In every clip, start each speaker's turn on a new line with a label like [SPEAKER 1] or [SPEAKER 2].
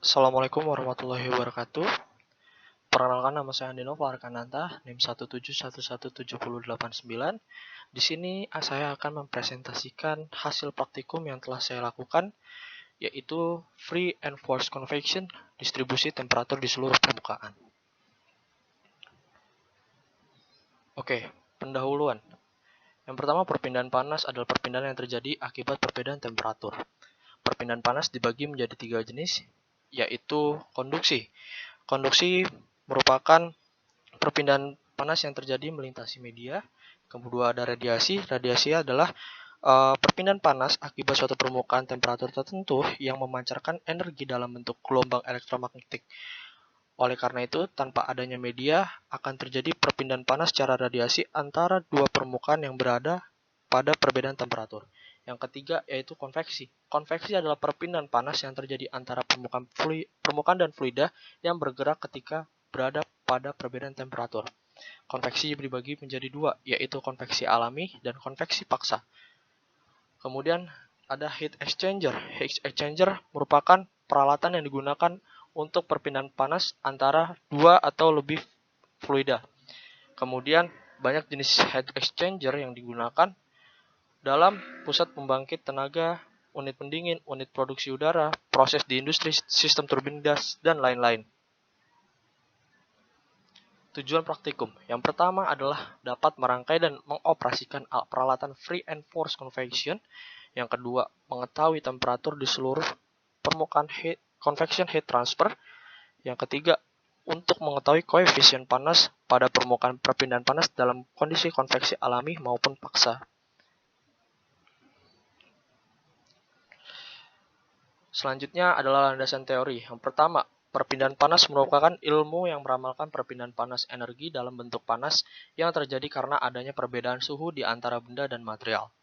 [SPEAKER 1] Assalamualaikum warahmatullahi wabarakatuh. Perkenalkan, nama saya Andino Farkananta, NIM 1711789. Di sini saya akan mempresentasikan hasil praktikum yang telah saya lakukan, yaitu free and forced convection, distribusi temperatur di seluruh permukaan. Oke, pendahuluan. Yang pertama, perpindahan panas adalah perpindahan yang terjadi akibat perbedaan temperatur. Perpindahan panas dibagi menjadi 3 jenis, yaitu konduksi. Konduksi merupakan perpindahan panas yang terjadi melintasi media. Kemudian ada radiasi. Radiasi adalah perpindahan panas akibat suatu permukaan temperatur tertentu yang memancarkan energi dalam bentuk gelombang elektromagnetik. Oleh karena itu, tanpa adanya media akan terjadi perpindahan panas secara radiasi antara dua permukaan yang berada pada perbedaan temperatur. Yang ketiga yaitu konveksi. Konveksi adalah perpindahan panas yang terjadi antara permukaan dan fluida yang bergerak ketika berada pada perbedaan temperatur. Konveksi dibagi menjadi dua, yaitu konveksi alami dan konveksi paksa. Kemudian ada heat exchanger. Heat exchanger merupakan peralatan yang digunakan untuk perpindahan panas antara dua atau lebih fluida. Kemudian banyak jenis heat exchanger yang digunakan dalam pusat pembangkit tenaga, unit pendingin, unit produksi udara, proses di industri, sistem turbin gas, dan lain-lain. Tujuan praktikum. Yang pertama adalah dapat merangkai dan mengoperasikan peralatan free and forced convection. Yang kedua, mengetahui temperatur di seluruh permukaan convection heat transfer. Yang ketiga, untuk mengetahui koefisien panas pada permukaan perpindahan panas dalam kondisi konveksi alami maupun paksa. Selanjutnya adalah landasan teori. Yang pertama, perpindahan panas merupakan ilmu yang meramalkan perpindahan panas energi dalam bentuk panas yang terjadi karena adanya perbedaan suhu di antara benda dan material.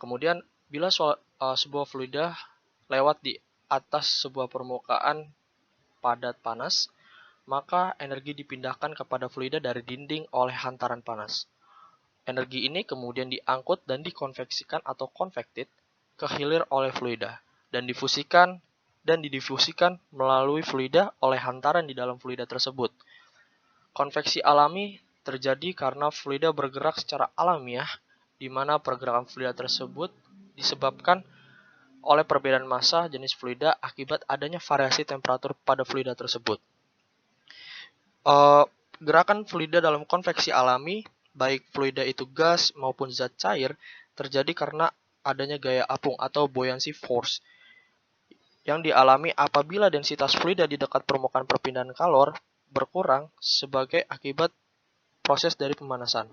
[SPEAKER 1] Kemudian, bila sebuah fluida lewat di atas sebuah permukaan padat panas, maka energi dipindahkan kepada fluida dari dinding oleh hantaran panas. Energi ini kemudian diangkut dan dikonveksikan atau convected ke hilir oleh fluida dan didifusikan melalui fluida oleh hantaran di dalam fluida tersebut. Konveksi alami terjadi karena fluida bergerak secara alamiah, di mana pergerakan fluida tersebut disebabkan oleh perbedaan massa jenis fluida akibat adanya variasi temperatur pada fluida tersebut. Gerakan fluida dalam konveksi alami, baik fluida itu gas maupun zat cair, terjadi karena adanya gaya apung atau buoyancy force yang dialami apabila densitas fluida di dekat permukaan perpindahan kalor berkurang sebagai akibat proses dari pemanasan.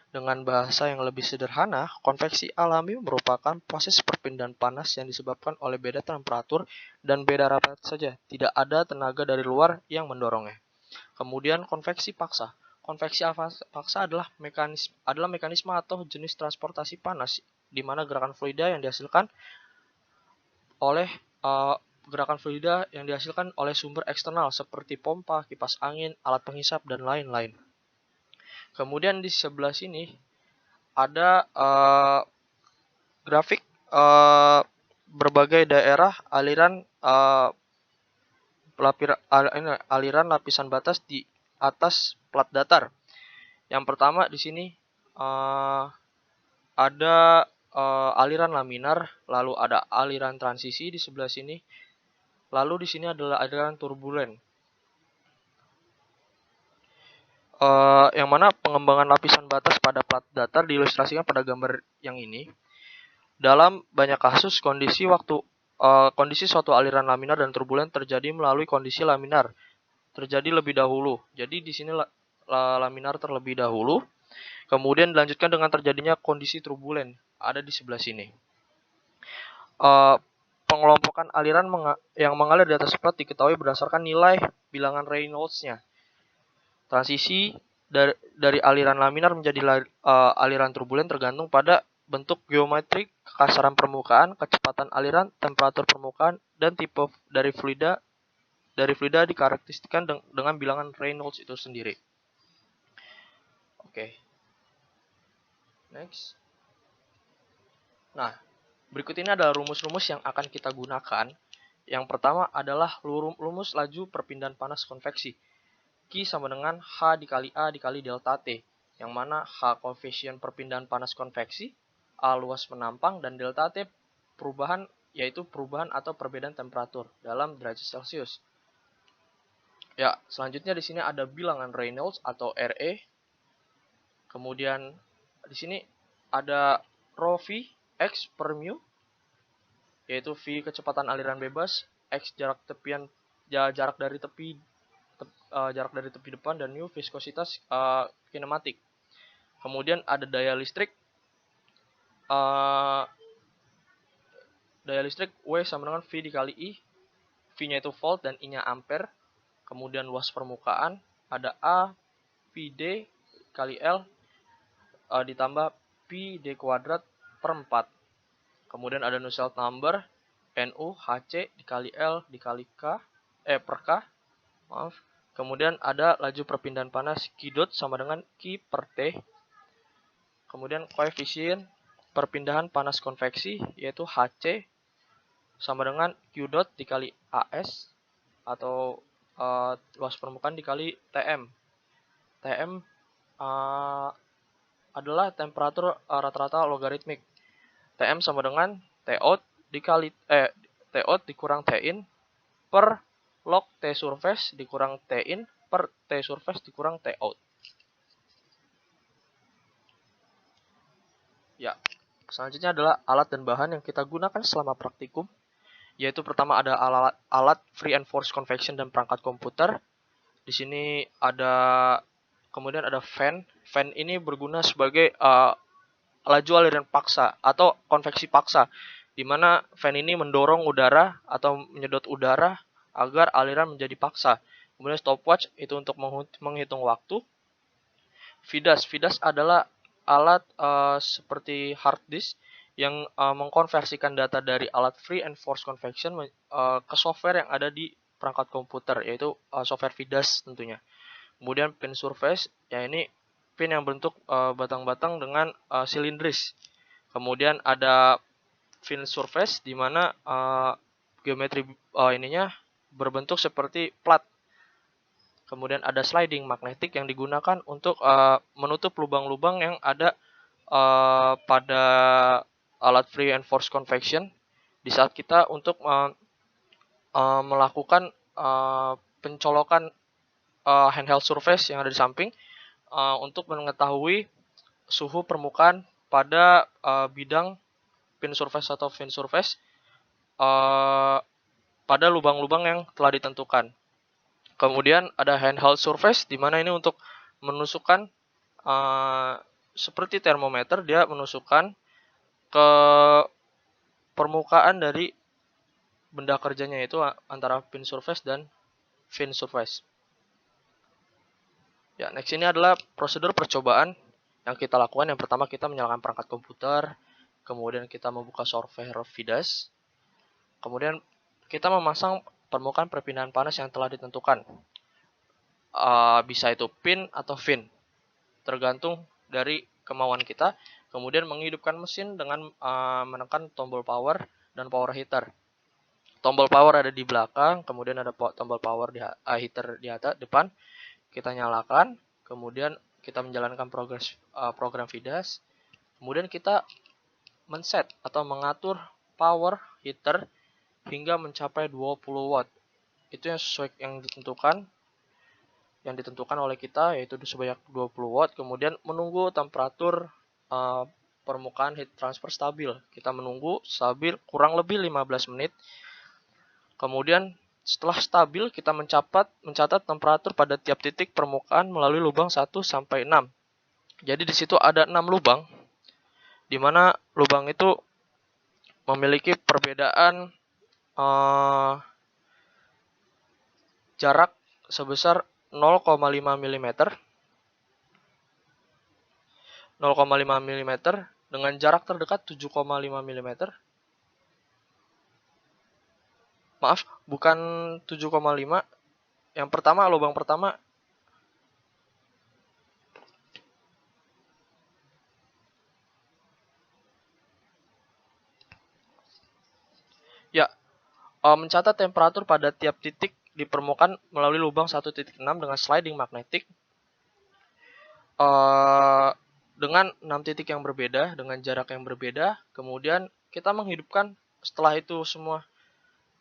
[SPEAKER 1] Dengan bahasa yang lebih sederhana, konveksi alami merupakan proses perpindahan panas yang disebabkan oleh beda temperatur dan beda rapat saja, tidak ada tenaga dari luar yang mendorongnya. Kemudian konveksi paksa. Konveksi paksa adalah mekanisme atau jenis transportasi panas di mana gerakan fluida yang dihasilkan oleh sumber eksternal seperti pompa, kipas angin, alat penghisap, dan lain-lain. Kemudian di sebelah sini ada grafik berbagai daerah aliran lapisan batas di atas plat datar. Yang pertama di sini ada aliran laminar, lalu ada aliran transisi di sebelah sini, lalu di sini adalah aliran turbulen. Yang mana pengembangan lapisan batas pada plat datar diilustrasikan pada gambar yang ini. Dalam banyak kasus, kondisi suatu aliran laminar dan turbulen terjadi melalui kondisi laminar terjadi lebih dahulu. Jadi di sini laminar terlebih dahulu, kemudian dilanjutkan dengan terjadinya kondisi turbulen ada di sebelah sini. Pengelompokan aliran yang mengalir di atas plat diketahui berdasarkan nilai bilangan Reynolds-nya. Transisi dari aliran laminar menjadi aliran turbulen tergantung pada bentuk geometrik, kekasaran permukaan, kecepatan aliran, temperatur permukaan, dan tipe dari fluida dikarakteristikkan dengan bilangan Reynolds itu sendiri. Oke. Next. Nah, berikut ini adalah rumus-rumus yang akan kita gunakan Yang pertama adalah rumus laju perpindahan panas konveksi. Q sama dengan H dikali A dikali delta T, yang mana H koefisien perpindahan panas konveksi, A luas penampang, dan delta T perubahan, yaitu perubahan atau perbedaan temperatur dalam derajat Celcius. Ya, selanjutnya di sini ada bilangan Reynolds atau RE. Kemudian di sini ada rho V X per mu, yaitu V kecepatan aliran bebas, X jarak dari tepi depan, dan mu viskositas kinematik. Kemudian ada daya listrik. Daya listrik W sama dengan V dikali I. V-nya itu volt dan I-nya ampere. Kemudian luas permukaan ada A Pi D kali L ditambah Pi D kuadrat per 4. Kemudian ada Nusselt number Nu Hc dikali L dikali K per K. Maaf. Kemudian ada laju perpindahan panas Q dot sama dengan Q per T. Kemudian koefisien perpindahan panas konveksi yaitu Hc sama dengan Q dot dikali AS atau luas permukaan dikali Tm. Tm adalah temperatur rata-rata logaritmik. Tm sama dengan Tot dikali Tot dikurang Tin per log T surface dikurang Tin per T surface dikurang Tot. Ya, selanjutnya adalah alat dan bahan yang kita gunakan selama praktikum, yaitu pertama ada alat free and forced convection dan perangkat komputer. Di sini kemudian ada fan. Fan ini berguna sebagai laju aliran paksa atau konveksi paksa, di mana fan ini mendorong udara atau menyedot udara agar aliran menjadi paksa. Kemudian stopwatch itu untuk menghitung waktu. Vidas adalah alat seperti hard disk yang mengkonversikan data dari alat free and forced convection ke software yang ada di perangkat komputer, yaitu software Vidas tentunya. Kemudian pin surface, ya ini pin yang bentuk batang-batang dengan silindris. Kemudian ada fin surface di mana geometri ininya berbentuk seperti plat. Kemudian ada sliding magnetic yang digunakan untuk menutup lubang-lubang yang ada pada alat free and forced convection di saat kita untuk melakukan pencolokan handheld surface yang ada di samping untuk mengetahui suhu permukaan pada bidang pin surface atau fin surface pada lubang-lubang yang telah ditentukan. Kemudian ada handheld surface, di mana ini untuk menusukkan seperti termometer, dia menusukkan ke permukaan dari benda kerjanya, yaitu antara pin surface dan fin surface. Ya, next ini adalah prosedur percobaan yang kita lakukan. Yang pertama kita menyalakan perangkat komputer, kemudian kita membuka software Vidas, kemudian kita memasang permukaan perpindahan panas yang telah ditentukan. Bisa itu pin atau fin, tergantung dari kemauan kita. Kemudian menghidupkan mesin dengan menekan tombol power dan power heater. Tombol power ada di belakang, kemudian ada tombol power heater di atas depan. Kita nyalakan, kemudian kita menjalankan program Vidas. Kemudian kita men-set atau mengatur power heater hingga mencapai 20 watt. Itu yang sesuai yang ditentukan oleh kita, yaitu sebanyak 20 watt. Kemudian menunggu temperatur permukaan heat transfer stabil. Kita menunggu stabil kurang lebih 15 menit. Kemudian setelah stabil kita mencatat temperatur pada tiap titik permukaan melalui lubang 1 sampai 6. Jadi di situ ada 6 lubang, di mana lubang itu memiliki perbedaan jarak sebesar 0,5 mm. 0,5 mm dengan jarak terdekat 7,5 mm. Maaf, bukan 7,5. Yang pertama, lubang pertama. Ya, mencatat temperatur pada tiap titik di permukaan melalui lubang 1.6 dengan sliding magnetic dengan 6 titik yang berbeda, dengan jarak yang berbeda. Kemudian kita menghidupkan, setelah itu semua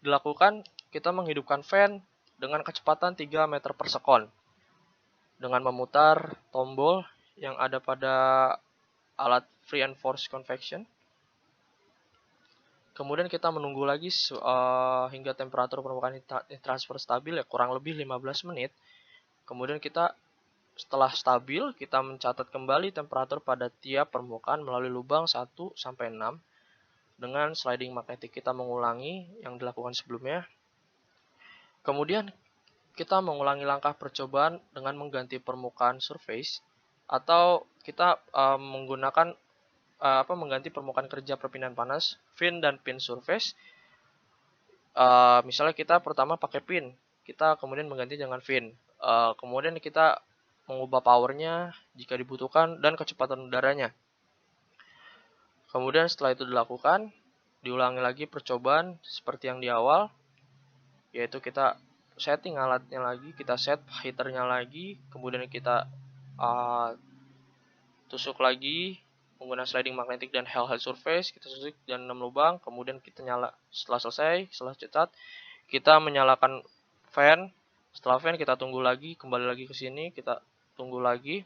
[SPEAKER 1] dilakukan, kita menghidupkan fan dengan kecepatan 3 meter per sekon dengan memutar tombol yang ada pada alat free and forced convection. Kemudian kita menunggu lagi hingga temperatur permukaan heat transfer stabil, ya kurang lebih 15 menit. Kemudian kita setelah stabil, kita mencatat kembali temperatur pada tiap permukaan melalui lubang 1 sampai 6 dengan sliding magnetic. Kita mengulangi yang dilakukan sebelumnya. Kemudian kita mengulangi langkah percobaan dengan mengganti permukaan surface, atau kita menggunakan mengganti permukaan kerja perpindahan panas, fin dan pin surface. Misalnya kita pertama pakai pin, kita kemudian mengganti dengan fin. Kemudian kita mengubah powernya jika dibutuhkan dan kecepatan udaranya. Kemudian setelah itu dilakukan, diulangi lagi percobaan seperti yang di awal, yaitu kita setting alatnya lagi, kita set heaternya lagi, kemudian kita tusuk lagi menggunakan sliding magnetic dan hellhead surface, kita tusuk dan 6 lubang, kemudian kita nyala. Setelah selesai, setelah cetat, kita menyalakan fan. Setelah fan kita tunggu lagi, kembali lagi ke sini, kita tunggu lagi,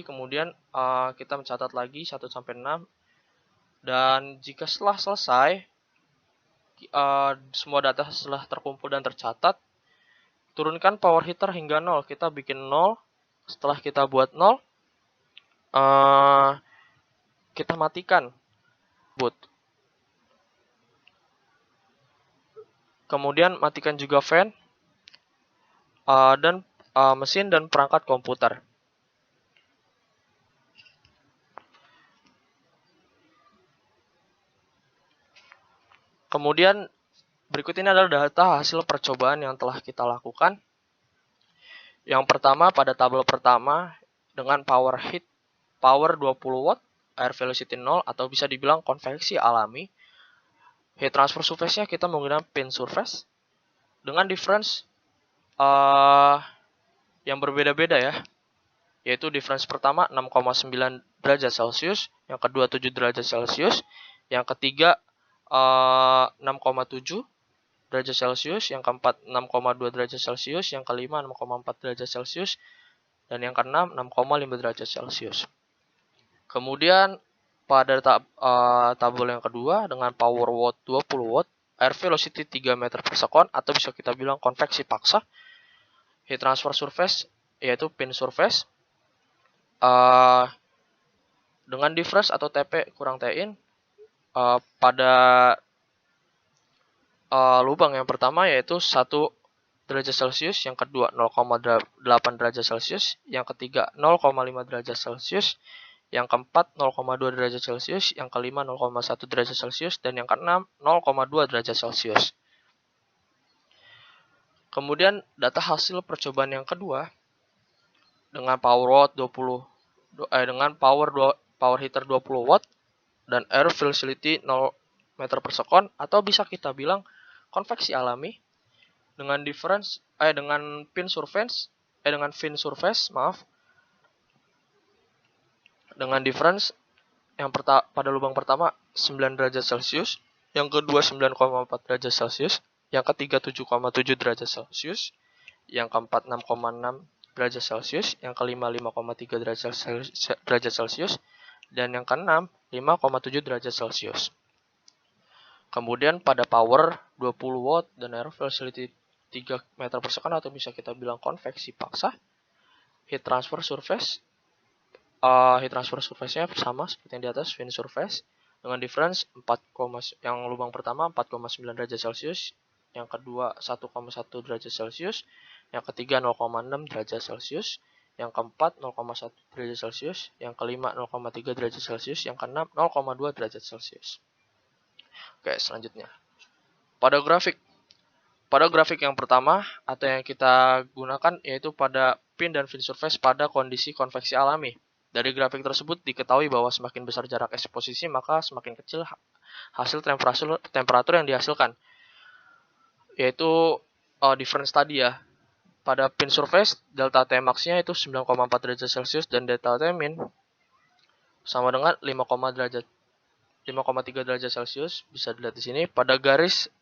[SPEAKER 1] kemudian kita mencatat lagi 1 sampai 6. Dan jika setelah selesai, semua data setelah terkumpul dan tercatat, turunkan power heater hingga 0. Kita bikin 0. Setelah kita buat 0, kita matikan boot. Kemudian matikan juga fan dan mesin dan perangkat komputer. Kemudian berikut ini adalah data hasil percobaan yang telah kita lakukan. Yang pertama, pada tabel pertama dengan power 20 watt, air velocity 0 atau bisa dibilang konveksi alami. Heat transfer surface-nya kita menggunakan pin surface dengan difference yang berbeda-beda ya. Yaitu difference pertama 6,9 derajat Celcius, yang kedua 7 derajat Celcius, yang ketiga 6,7 derajat Celcius, yang keempat 6,2 derajat Celcius, yang kelima 6,4 derajat Celcius, dan yang keenam 6,5 derajat Celcius. Kemudian pada tabel yang kedua dengan power watt 20 watt, air velocity 3 meter per sekon atau bisa kita bilang konveksi paksa, heat transfer surface yaitu pin surface dengan difference atau TP kurang T-in pada lubang yang pertama yaitu 1 derajat Celcius, yang kedua 0,8 derajat Celcius, yang ketiga 0,5 derajat Celcius, yang keempat 0,2 derajat Celcius, yang kelima 0,1 derajat Celcius, dan yang keenam 0,2 derajat Celcius. Kemudian data hasil percobaan yang kedua dengan power heater 20 watt dan air velocity 0 meter per sekon atau bisa kita bilang konveksi alami dengan fin surface dengan difference yang pada lubang pertama 9 derajat Celcius, yang kedua 9,4 derajat Celcius, yang ketiga 7,7 derajat Celcius, yang keempat 6,6 derajat Celcius, yang kelima 5,3 derajat Celcius, dan yang keenam 5,7 derajat Celcius. Kemudian pada power 20 watt dan air velocity 3 meter per sekon atau bisa kita bilang konveksi paksa, heat transfer surface-nya sama seperti yang di atas, fin surface dengan difference yang lubang pertama 4,9 derajat Celcius, yang kedua 1,1 derajat Celcius, yang ketiga 0,6 derajat Celcius, yang keempat 0,1 derajat Celcius, yang kelima 0,3 derajat Celcius, yang keenam 0,2 derajat Celcius. Oke, selanjutnya. Pada grafik yang pertama atau yang kita gunakan yaitu pada pin dan fin surface pada kondisi konveksi alami. Dari grafik tersebut diketahui bahwa semakin besar jarak eksposisi maka semakin kecil hasil temperatur yang dihasilkan, yaitu difference tadi ya. Pada pin surface, delta T max-nya itu 9,4 derajat Celcius dan delta T min sama dengan 5,3 derajat Celcius. Bisa dilihat di sini pada garis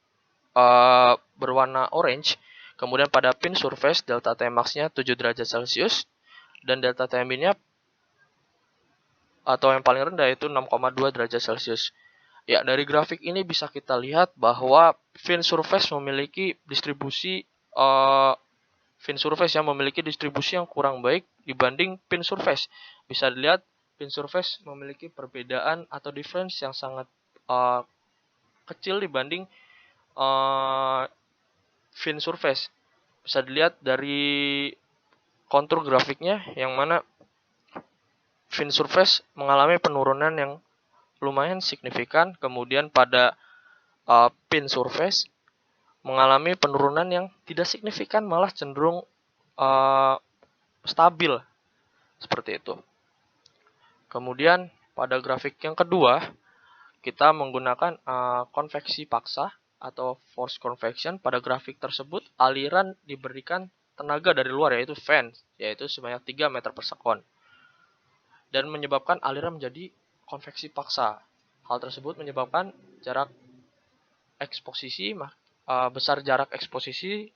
[SPEAKER 1] berwarna orange. Kemudian pada pin surface, delta T max-nya 7 derajat Celcius dan delta T min-nya atau yang paling rendah itu 6,2 derajat Celcius. Ya, dari grafik ini bisa kita lihat bahwa fin surface memiliki distribusi yang kurang baik dibanding pin surface. Bisa dilihat pin surface memiliki perbedaan atau difference yang sangat kecil dibanding fin surface. Bisa dilihat dari kontur grafiknya yang mana fin surface mengalami penurunan yang lumayan signifikan, kemudian pada pin surface mengalami penurunan yang tidak signifikan, malah cenderung stabil seperti itu. Kemudian pada grafik yang kedua kita menggunakan konveksi paksa atau force convection. Pada grafik tersebut aliran diberikan tenaga dari luar yaitu fan, yaitu sebanyak 3 meter per sekon, dan menyebabkan aliran menjadi konveksi paksa. Hal tersebut menyebabkan jarak eksposisi, besar jarak eksposisi,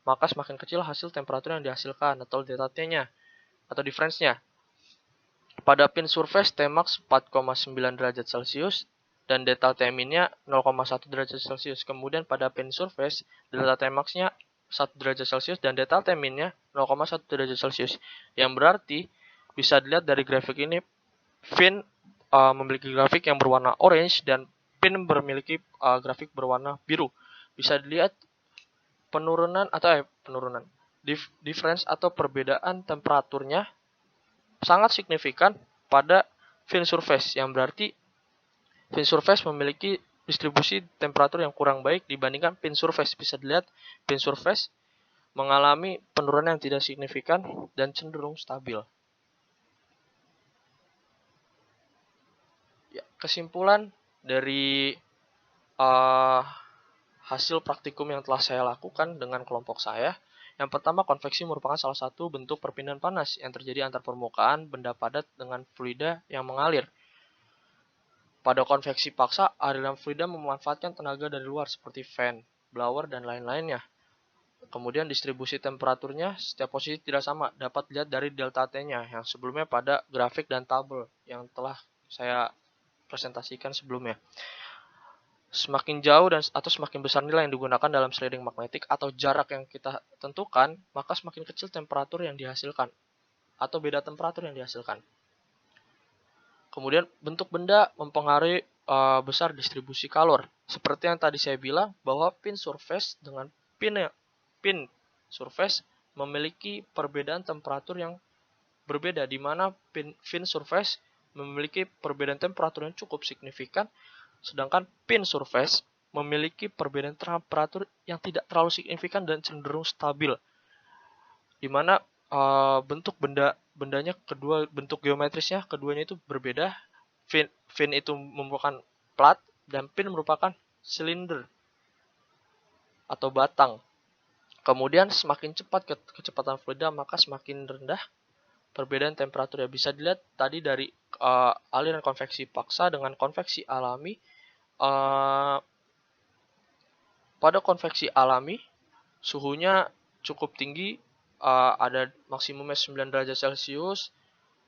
[SPEAKER 1] maka semakin kecil hasil temperatur yang dihasilkan atau delta T-nya atau difference-nya. Pada pin surface Tmax 4,9 derajat Celcius dan delta T min-nya 0,1 derajat Celcius. Kemudian pada pin surface delta Tmax-nya 1 derajat Celcius dan delta T min-nya 0,1 derajat Celcius. Yang berarti bisa dilihat dari grafik ini, fin memiliki grafik yang berwarna orange dan pin memiliki grafik berwarna biru. Bisa dilihat difference atau perbedaan temperaturnya sangat signifikan pada fin surface, yang berarti fin surface memiliki distribusi temperatur yang kurang baik dibandingkan pin surface. Bisa dilihat pin surface mengalami penurunan yang tidak signifikan dan cenderung stabil. Ya, kesimpulan dari hasil praktikum yang telah saya lakukan dengan kelompok saya. Yang pertama, konveksi merupakan salah satu bentuk perpindahan panas yang terjadi antar permukaan benda padat dengan fluida yang mengalir. Pada konveksi paksa, aliran fluida memanfaatkan tenaga dari luar seperti fan, blower, dan lain-lainnya. Kemudian distribusi temperaturnya setiap posisi tidak sama, dapat dilihat dari delta T-nya yang sebelumnya pada grafik dan tabel yang telah saya presentasikan sebelumnya. Semakin jauh atau semakin besar nilai yang digunakan dalam sliding magnetik atau jarak yang kita tentukan, maka semakin kecil temperatur yang dihasilkan atau beda temperatur yang dihasilkan. Kemudian bentuk benda mempengaruhi besar distribusi kalor. Seperti yang tadi saya bilang bahwa pin surface dengan pin surface memiliki perbedaan temperatur yang berbeda, di mana fin surface memiliki perbedaan temperatur yang cukup signifikan, sedangkan pin surface memiliki perbedaan temperatur yang tidak terlalu signifikan dan cenderung stabil, di mana bentuk bendanya bentuk geometrisnya keduanya itu berbeda. Fin itu merupakan plat dan pin merupakan silinder atau batang. Kemudian semakin cepat kecepatan fluida, maka semakin rendah perbedaan temperatur. Ya, bisa dilihat tadi dari aliran konveksi paksa dengan konveksi alami. Pada konveksi alami suhunya cukup tinggi, ada maksimumnya 9 derajat Celcius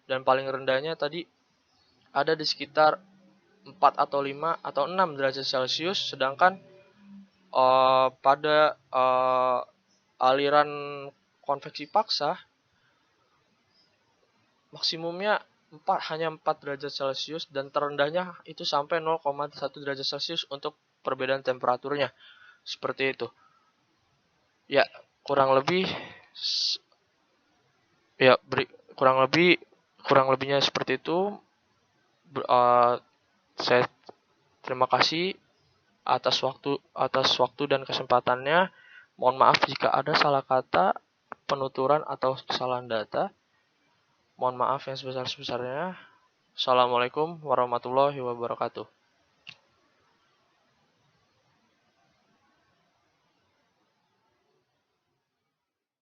[SPEAKER 1] dan paling rendahnya tadi ada di sekitar 4 atau 5 atau 6 derajat Celcius, sedangkan pada aliran konveksi paksa maksimumnya hanya 4 derajat Celcius dan terendahnya itu sampai 0,1 derajat Celcius untuk perbedaan temperaturnya. Seperti itu. Ya, kurang lebihnya seperti itu. Saya terima kasih atas waktu dan kesempatannya. Mohon maaf jika ada salah kata, penuturan atau kesalahan data. Mohon maaf yang sebesar-besarnya. Assalamualaikum warahmatullahi wabarakatuh.